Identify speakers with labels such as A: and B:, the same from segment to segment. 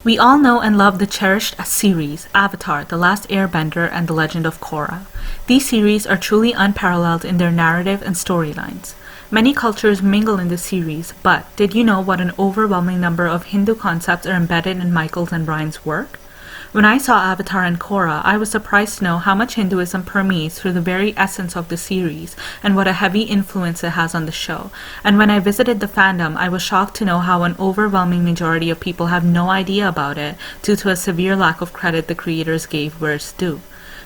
A: We all know and love the cherished series, Avatar, The Last Airbender, and The Legend of Korra. These series are truly unparalleled in their narrative and storylines. Many cultures mingle in the series, but did you know what an overwhelming number of Hindu concepts are embedded in Michael's and Brian's work? When I saw Avatar and Korra, I was surprised to know how much Hinduism permeates through the very essence of the series and what a heavy influence it has on the show. And when I visited the fandom, I was shocked to know how an overwhelming majority of people have no idea about it due to a severe lack of credit the creators gave where it's due.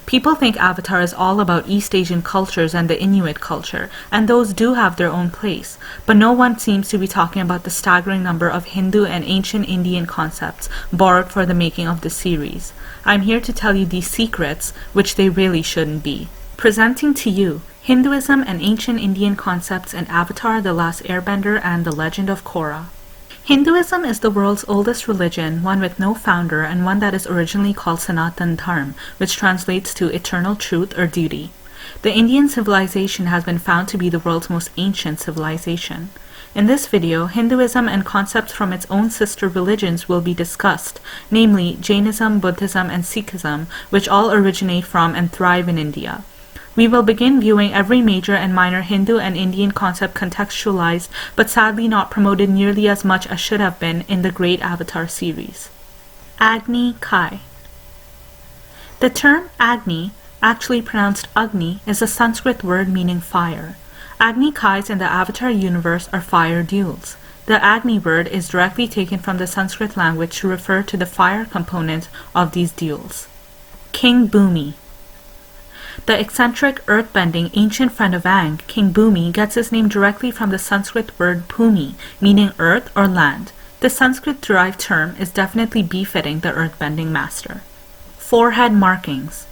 A: People think Avatar is all about East Asian cultures and the Inuit culture, and those do have their own place, but no one seems to be talking about the staggering number of Hindu and ancient Indian concepts borrowed for the making of the series. I'm here to tell you these secrets, which they really shouldn't be. Presenting to you, Hinduism and ancient Indian concepts in Avatar, The Last Airbender, and The Legend of Korra. Hinduism is the world's oldest religion, one with no founder, and one that is originally called Sanatan Dharma, which translates to eternal truth or duty. The Indian civilization has been found to be the world's most ancient civilization. In this video, Hinduism and concepts from its own sister religions will be discussed, namely Jainism, Buddhism, and Sikhism, which all originate from and thrive in India. We will begin viewing every major and minor Hindu and Indian concept contextualized, but sadly not promoted nearly as much as should have been in the great Avatar series. Agni Kai. The term Agni, actually pronounced Agni, is a Sanskrit word meaning fire. Agni Kais in the Avatar universe are fire duels. The Agni word is directly taken from the Sanskrit language to refer to the fire component of these duels. King Bhumi. The eccentric, earth-bending ancient friend of Aang, King Bhumi, gets his name directly from the Sanskrit word Bhumi, meaning earth or land. This Sanskrit-derived term is definitely befitting the earth-bending master. Forehead markings.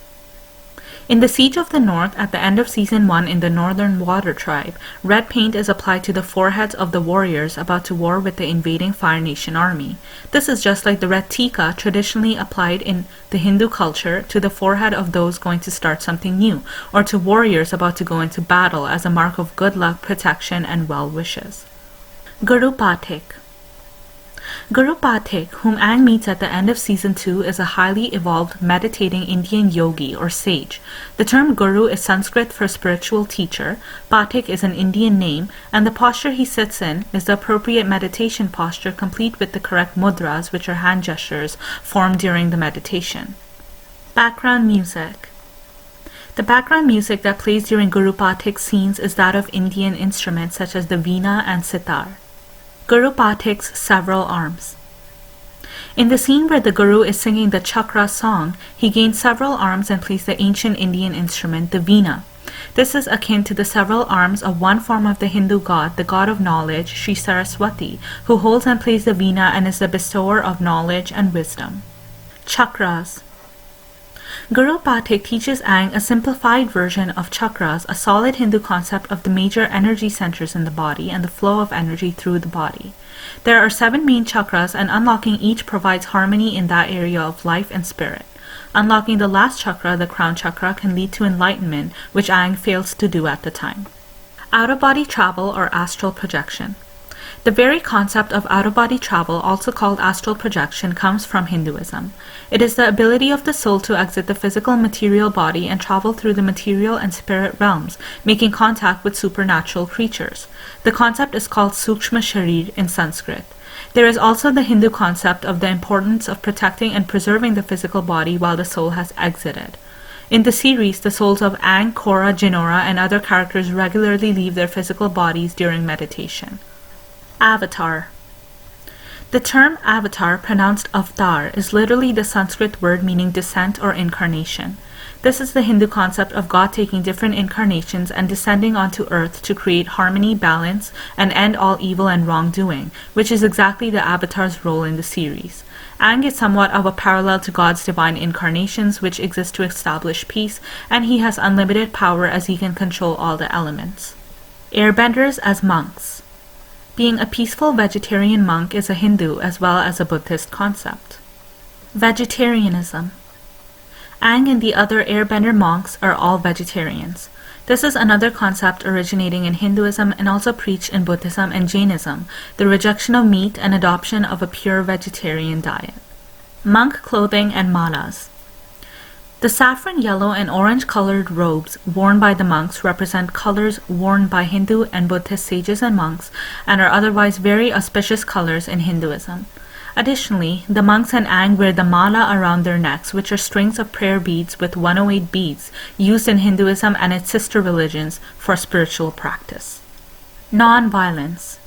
A: In the Siege of the North at the end of Season 1 in the Northern Water Tribe, red paint is applied to the foreheads of the warriors about to war with the invading Fire Nation army. This is just like the red tika traditionally applied in the Hindu culture to the forehead of those going to start something new, or to warriors about to go into battle as a mark of good luck, protection, and well wishes. Guru Pathik. Guru Pathik, whom Aang meets at the end of Season 2, is a highly evolved, meditating Indian yogi or sage. The term Guru is Sanskrit for spiritual teacher, Pathik is an Indian name, and the posture he sits in is the appropriate meditation posture complete with the correct mudras, which are hand gestures formed during the meditation. Background music. The background music that plays during Guru Pathik's scenes is that of Indian instruments such as the veena and sitar. Guru Pathik's several arms. In the scene where the Guru is singing the Chakra song, he gains several arms and plays the ancient Indian instrument, the veena. This is akin to the several arms of one form of the Hindu god, the god of knowledge, Sri Saraswati, who holds and plays the veena and is the bestower of knowledge and wisdom. Chakras. Guru Pathik teaches Aang a simplified version of chakras, a solid Hindu concept of the major energy centers in the body and the flow of energy through the body. There are 7 main chakras, and unlocking each provides harmony in that area of life and spirit. Unlocking the last chakra, the crown chakra, can lead to enlightenment, which Aang fails to do at the time. Out-of-body travel or astral projection. The very concept of out-of-body travel, also called astral projection, comes from Hinduism. It is the ability of the soul to exit the physical material body and travel through the material and spirit realms, making contact with supernatural creatures. The concept is called Sukshma Sharir in Sanskrit. There is also the Hindu concept of the importance of protecting and preserving the physical body while the soul has exited. In the series, the souls of Aang, Korra, Jinora, and other characters regularly leave their physical bodies during meditation. Avatar. The term avatar, pronounced avatar, is literally the Sanskrit word meaning descent or incarnation. This is the Hindu concept of God taking different incarnations and descending onto earth to create harmony, balance, and end all evil and wrongdoing, which is exactly the avatar's role in the series. Aang is somewhat of a parallel to God's divine incarnations, which exist to establish peace, and he has unlimited power as he can control all the elements. Airbenders as monks. Being a peaceful vegetarian monk is a Hindu as well as a Buddhist concept. Vegetarianism. Aang and the other Airbender monks are all vegetarians. This is another concept originating in Hinduism and also preached in Buddhism and Jainism, the rejection of meat and adoption of a pure vegetarian diet. Monk clothing and malas. The saffron yellow and orange colored robes worn by the monks represent colors worn by Hindu and Buddhist sages and monks and are otherwise very auspicious colors in Hinduism. Additionally, the monks and Ang wear the mala around their necks, which are strings of prayer beads with 108 beads used in Hinduism and its sister religions for spiritual practice. Non-violence.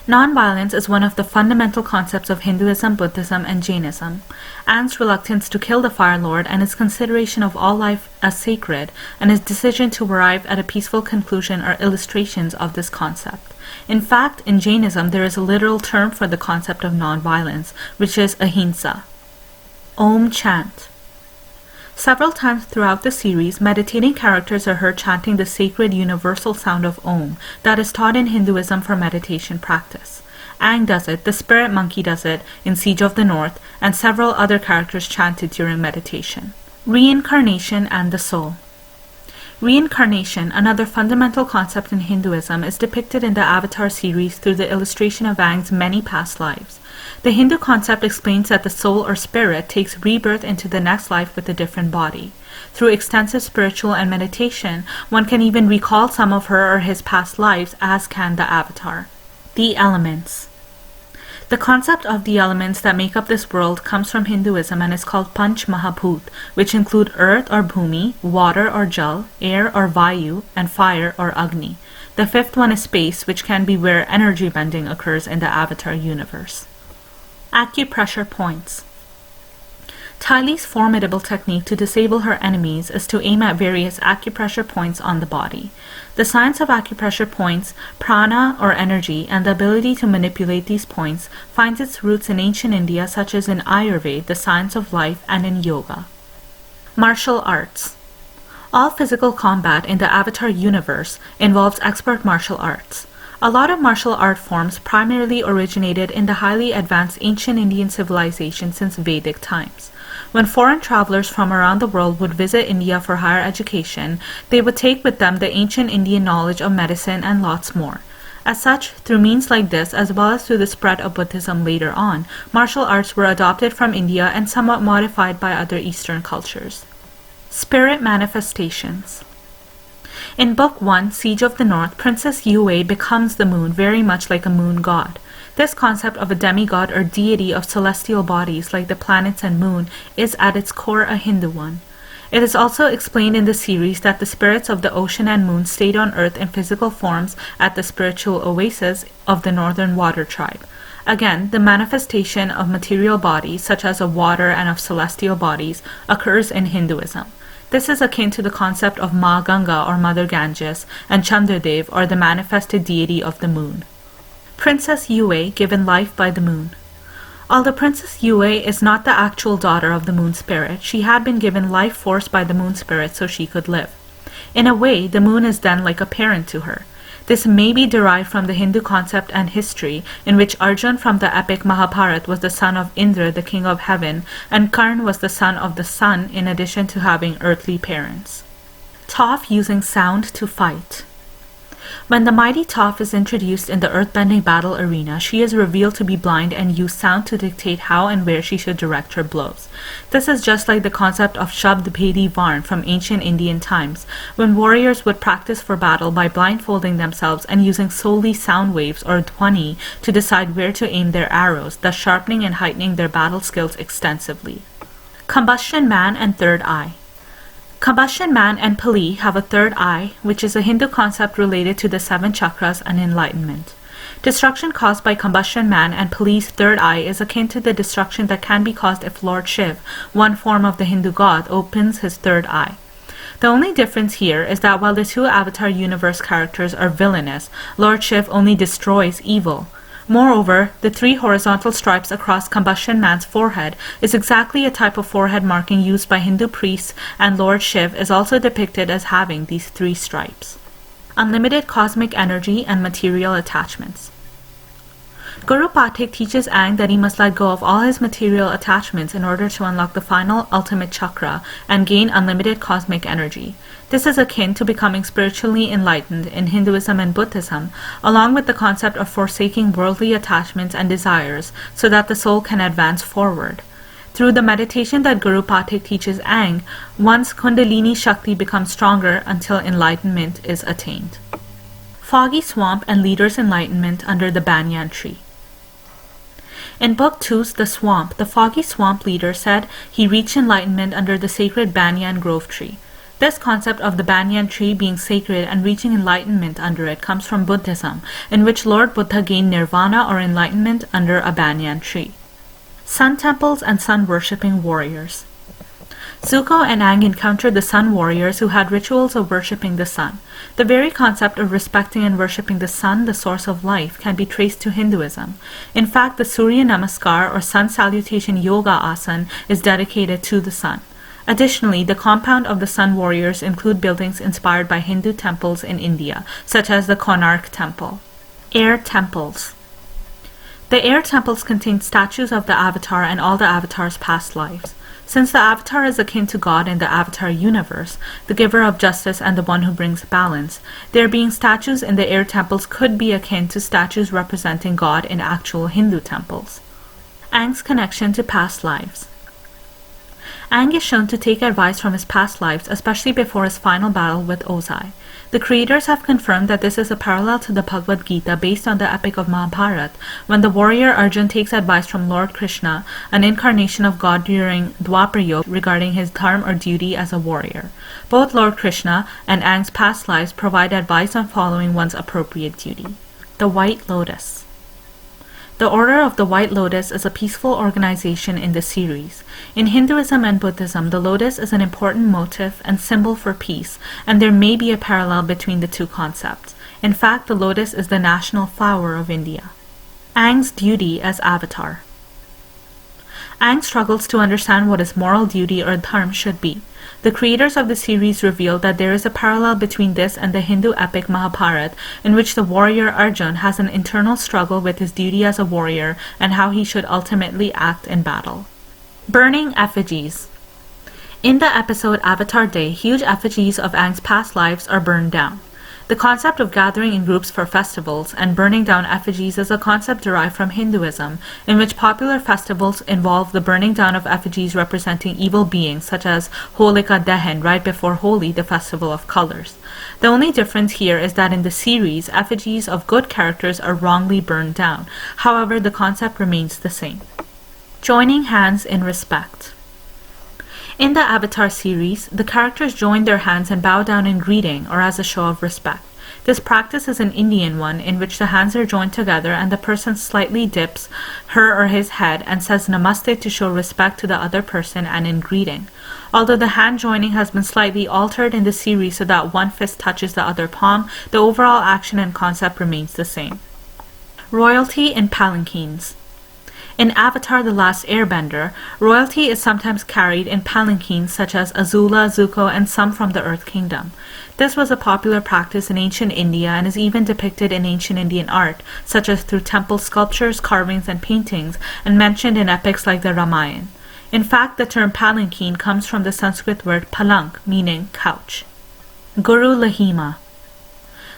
A: Non-violence is one of the fundamental concepts of Hinduism, Buddhism, and Jainism. Ang's reluctance to kill the Fire Lord and his consideration of all life as sacred and his decision to arrive at a peaceful conclusion are illustrations of this concept. In fact, in Jainism, there is a literal term for the concept of non-violence, which is ahimsa. Om chant. Several times throughout the series, meditating characters are heard chanting the sacred universal sound of Om that is taught in Hinduism for meditation practice. Aang does it, the spirit monkey does it in Siege of the North, and several other characters chant it during meditation. Reincarnation and the soul. Reincarnation, another fundamental concept in Hinduism, is depicted in the Avatar series through the illustration of Aang's many past lives. The Hindu concept explains that the soul or spirit takes rebirth into the next life with a different body. Through extensive spiritual and meditation, one can even recall some of her or his past lives, as can the Avatar. The elements. The concept of the elements that make up this world comes from Hinduism and is called Panch Mahabhut, which include earth or Bhumi, water or Jal, air or Vayu, and fire or Agni. The fifth one is space, which can be where energy bending occurs in the Avatar universe. Acupressure points. Ty Lee's formidable technique to disable her enemies is to aim at various acupressure points on the body. The science of acupressure points, prana or energy, and the ability to manipulate these points finds its roots in ancient India, such as in Ayurveda, the science of life, and in yoga. Martial arts. All physical combat in the Avatar universe involves expert martial arts. A lot of martial art forms primarily originated in the highly advanced ancient Indian civilization since Vedic times. When foreign travelers from around the world would visit India for higher education, they would take with them the ancient Indian knowledge of medicine and lots more. As such, through means like this, as well as through the spread of Buddhism later on, martial arts were adopted from India and somewhat modified by other Eastern cultures. Spirit manifestations. In Book 1, Siege of the North, Princess Yue becomes the moon, very much like a moon god. This concept of a demigod or deity of celestial bodies like the planets and moon is at its core a Hindu one. It is also explained in the series that the spirits of the ocean and moon stayed on earth in physical forms at the spiritual oasis of the Northern Water Tribe. Again, the manifestation of material bodies, such as of water and of celestial bodies, occurs in Hinduism. This is akin to the concept of Ma Ganga or Mother Ganges and Chandradev or the manifested deity of the moon. Princess Yue given life by the moon. Although Princess Yue is not the actual daughter of the moon spirit, she had been given life force by the moon spirit so she could live. In a way, the moon is then like a parent to her. This may be derived from the Hindu concept and history, in which Arjun from the epic Mahabharata was the son of Indra, the king of heaven, and Karn was the son of the sun in addition to having earthly parents. Toph using sound to fight. When the mighty Toph is introduced in the earthbending battle arena, she is revealed to be blind and use sound to dictate how and where she should direct her blows. This is just like the concept of Shabd Bhedi Varn from ancient Indian times, when warriors would practice for battle by blindfolding themselves and using solely sound waves or dhwani to decide where to aim their arrows, thus sharpening and heightening their battle skills extensively. Combustion Man and Third Eye. Combustion Man and Pali have a third eye, which is a Hindu concept related to the 7 chakras and enlightenment. Destruction caused by Combustion Man and Pali's third eye is akin to the destruction that can be caused if Lord Shiv, one form of the Hindu god, opens his third eye. The only difference here is that while the two Avatar universe characters are villainous, Lord Shiv only destroys evil. Moreover, the 3 horizontal stripes across Combustion Man's forehead is exactly a type of forehead marking used by Hindu priests, and Lord Shiv is also depicted as having these 3 stripes. Unlimited cosmic energy and material attachments. Guru Pathik teaches Aang that he must let go of all his material attachments in order to unlock the final ultimate chakra and gain unlimited cosmic energy. This is akin to becoming spiritually enlightened in Hinduism and Buddhism, along with the concept of forsaking worldly attachments and desires so that the soul can advance forward. Through the meditation that Guru Pathik teaches Aang, one's Kundalini Shakti becomes stronger until enlightenment is attained. Foggy Swamp and Leader's Enlightenment under the Banyan Tree. In Book 2's The Swamp, the Foggy Swamp leader said he reached enlightenment under the sacred Banyan Grove tree. This concept of the banyan tree being sacred and reaching enlightenment under it comes from Buddhism, in which Lord Buddha gained nirvana or enlightenment under a banyan tree. Sun temples and sun-worshipping warriors. Zuko and Aang encountered the sun warriors who had rituals of worshipping the sun. The very concept of respecting and worshipping the sun, the source of life, can be traced to Hinduism. In fact, the Surya Namaskar or Sun Salutation Yoga Asana is dedicated to the sun. Additionally, the compound of the sun warriors include buildings inspired by Hindu temples in India, such as the Konark Temple. Air temples. The air temples contain statues of the Avatar and all the Avatar's past lives. Since the Avatar is akin to God in the Avatar universe, the giver of justice and the one who brings balance, there being statues in the air temples could be akin to statues representing God in actual Hindu temples. Aang's connection to past lives. Aang is shown to take advice from his past lives, especially before his final battle with Ozai. The creators have confirmed that this is a parallel to the Bhagavad Gita based on the epic of Mahabharata, when the warrior Arjun takes advice from Lord Krishna, an incarnation of God during Dwapar Yuga, regarding his dharma or duty as a warrior. Both Lord Krishna and Aang's past lives provide advice on following one's appropriate duty. The White Lotus. The Order of the White Lotus is a peaceful organization in the series. In Hinduism and Buddhism, the lotus is an important motif and symbol for peace, and there may be a parallel between the two concepts. In fact, the lotus is the national flower of India. Aang's duty as Avatar. Aang struggles to understand what his moral duty or dharma should be. The creators of the series revealed that there is a parallel between this and the Hindu epic Mahabharata, in which the warrior Arjun has an internal struggle with his duty as a warrior and how he should ultimately act in battle. Burning effigies. In the episode Avatar Day, huge effigies of Aang's past lives are burned down. The concept of gathering in groups for festivals and burning down effigies is a concept derived from Hinduism, in which popular festivals involve the burning down of effigies representing evil beings, such as Holika Dahan, right before Holi, the festival of colors. The only difference here is that in the series, effigies of good characters are wrongly burned down. However, the concept remains the same. Joining hands in respect. In the Avatar series, the characters join their hands and bow down in greeting or as a show of respect. This practice is an Indian one in which the hands are joined together and the person slightly dips her or his head and says namaste to show respect to the other person and in greeting. Although the hand joining has been slightly altered in the series so that one fist touches the other palm, the overall action and concept remains the same. Royalty in palanquins. In Avatar The Last Airbender, royalty is sometimes carried in palanquins such as Azula, Zuko, and some from the Earth Kingdom. This was a popular practice in ancient India and is even depicted in ancient Indian art, such as through temple sculptures, carvings, and paintings, and mentioned in epics like the Ramayana. In fact, the term palanquin comes from the Sanskrit word palank, meaning couch. Guru Lahima.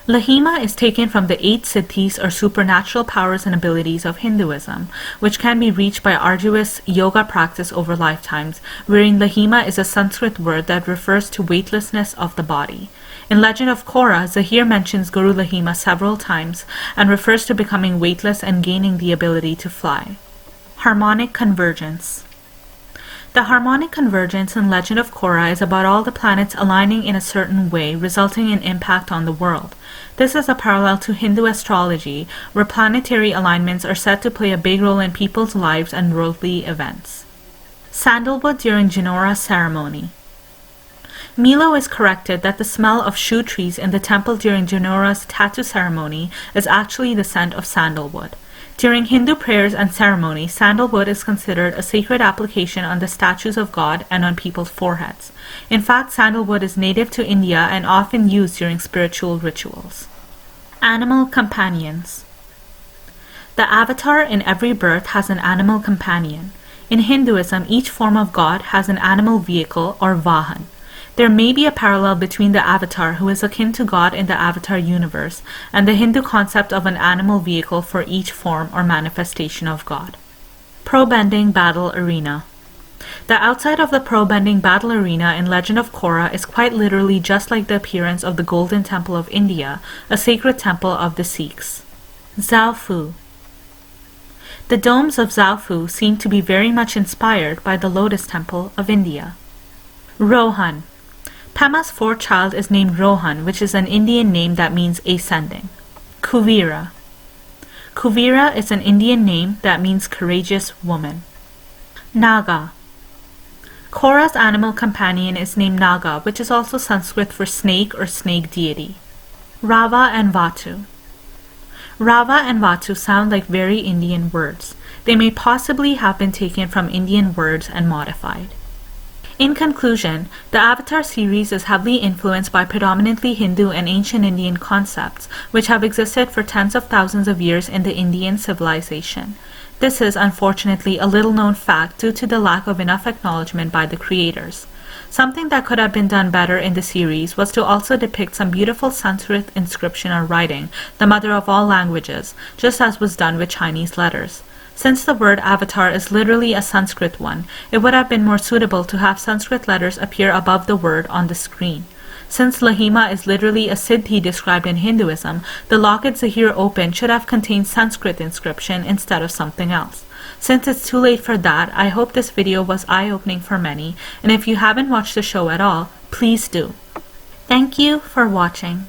A: Lahima is taken from the 8 siddhis or supernatural powers and abilities of Hinduism, which can be reached by arduous yoga practice over lifetimes, wherein Lahima is a Sanskrit word that refers to weightlessness of the body. In Legend of Korra, Zahir mentions Guru Lahima several times and refers to becoming weightless and gaining the ability to fly. Harmonic convergence. The harmonic convergence in Legend of Korra is about all the planets aligning in a certain way, resulting in impact on the world. This is a parallel to Hindu astrology, where planetary alignments are said to play a big role in people's lives and worldly events. Sandalwood during Jinora ceremony. Milo is corrected that the smell of shoe trees in the temple during Jinora's tattoo ceremony is actually the scent of sandalwood. During Hindu prayers and ceremony, sandalwood is considered a sacred application on the statues of God and on people's foreheads. In fact, sandalwood is native to India and often used during spiritual rituals. Animal companions. The avatar in every birth has an animal companion. In Hinduism, each form of God has an animal vehicle or vahan. There may be a parallel between the avatar, who is akin to God in the Avatar universe, and the Hindu concept of an animal vehicle for each form or manifestation of God. Pro-bending battle arena. The outside of the pearl-bending battle arena in Legend of Korra is quite literally just like the appearance of the Golden Temple of India, a sacred temple of the Sikhs. Zaofu. The domes of Zaofu seem to be very much inspired by the Lotus Temple of India. Rohan. Pema's fourth child is named Rohan, which is an Indian name that means ascending. Kuvira. Kuvira is an Indian name that means courageous woman. Naga. Korra's animal companion is named Naga, which is also Sanskrit for snake or snake deity. Rava and Vatu. Rava and Vatu sound like very Indian words. They may possibly have been taken from Indian words and modified. In conclusion, the Avatar series is heavily influenced by predominantly Hindu and ancient Indian concepts, which have existed for tens of thousands of years in the Indian civilization. This is unfortunately a little-known fact due to the lack of enough acknowledgement by the creators. Something that could have been done better in the series was to also depict some beautiful Sanskrit inscription or writing, the mother of all languages, just as was done with Chinese letters. Since the word avatar is literally a Sanskrit one, it would have been more suitable to have Sanskrit letters appear above the word on the screen. Since Lahima is literally a siddhi described in Hinduism, the locket Zahir opened should have contained Sanskrit inscription instead of something else. Since it's too late for that, I hope this video was eye-opening for many, and if you haven't watched the show at all, please do. Thank you for watching.